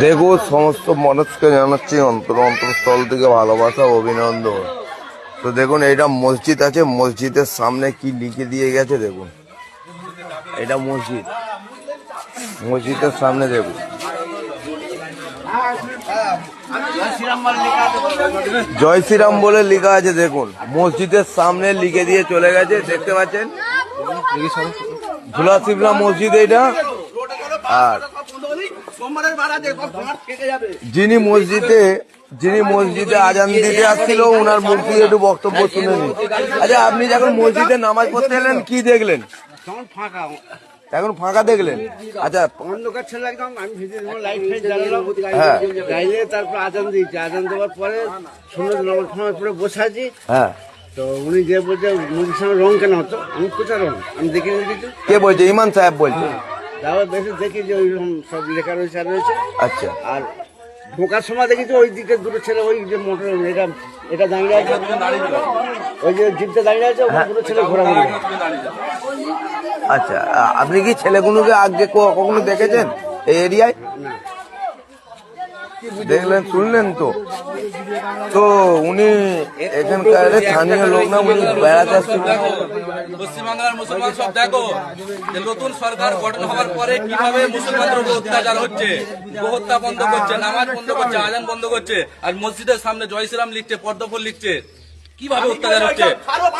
দেখো সমস্ত মানুষকে জানাচ্ছি অন্তরস্থল থেকে ভালোবাসা অভিনন্দন। তো দেখুন এইটা মসজিদ আছে, মসজিদের সামনে কি লিখে দিয়ে গেছে দেখুন। এটা মসজিদ, মসজিদের সামনে দেখুন জয় শ্রীরাম বলে লেখা আছে। দেখুন মসজিদের সামনে লিখে দিয়ে চলে গেছে, দেখতে পাচ্ছেন ঝুলা শিবলা মসজিদ এইটা। আর যিনি মসজিদে আজান দিতে আসছিল ওনার মুখ দিয়ে একটু বক্তব্য শুনে নিন। আচ্ছা, আপনি যখন মসজিদে নামাজ পড়তে এলেন কি দেখলেন? এখন ফাঁকা দেখলেন? আচ্ছা, অন্ধকার ছিল একদম। আমি ভিতরে লাইট ফাইট জ্বালালাম, তারপর আজান দিয়েছি। আজান দেওয়ার পরে সুন্দর নামাজ পড়ে বসে আছি। হ্যাঁ, তো উনি যে বলছে মুদির সামনে রং কেন হতো, আমি কোথায় রং আমি দেখে নিয়েছি। কে বলছে? ইমাম সাহেব বলছে। তারপর বেশি দেখি যে ওইরকম সব লেখা রয়েছে আচ্ছা, আর ঢোকার সময় দেখেছি ওই দিকে দুটো ছেলে, ওই যে মোটর এটা দাঁড়িয়ে আছে, ওই যে জিপটা দাঁড়িয়ে আছে, ওই দুটো ছেলে ঘোরাঘুরি। আচ্ছা, আপনি কি ছেলেগুলোকে আগে কখনো দেখেছেন এই এরিয়ায়? দেখলেন, শুনলেন তো? তো উনি এখানকার স্থানীয় লোক না, উনি বেড়াতে আসছেন। পশ্চিমবাংলার মুসলমান সব দেখো যে নতুন সরকার গঠন হওয়ার পরে কিভাবে মুসলমানদের উপর অত্যাচার হচ্ছে, গোহত্যা বন্ধ করছে, নামাজ বন্ধ করছে, আজান বন্ধ করছে, আর মসজিদের সামনে জয় শ্রীরাম লিখছে, পদ্মফুল লিখছে। কিভাবে অত্যাচার হচ্ছে?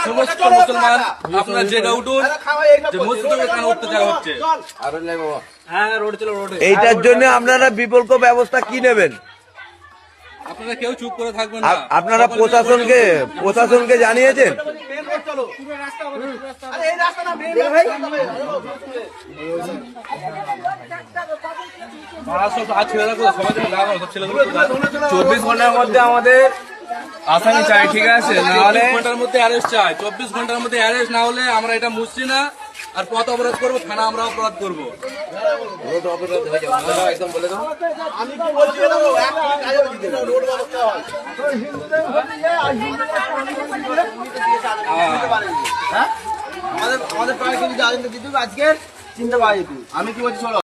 সমস্ত মুসলমান আপনারা জেগে উঠুন যে মসজিদের কেন অত্যাচার হচ্ছে। এইটার জন্য আপনারা বিকল্প ব্যবস্থা কি নেবেন? আপনারা কেউ চুপ করে থাকবেন না। আপনারা প্রশাসনকে জানিয়েছেন? চব্বিশ ঘন্টার মধ্যে আমাদের আসামি চাই, ঠিক আছে? নাহলে ঘন্টার মধ্যে অ্যারেস্ট চাই। 24 ঘন্টার মধ্যে অ্যারেস্ট না হলে আমরা এটা মুছছি না, আর পথ অবরোধ করবো, থানা আমরা অপরাধ করবো। একদম বলে দেবো। আমাদের প্রায় কিন্তু আজকের চিন্তা পাওয়া যেত। আমি কি বলছি শোনো।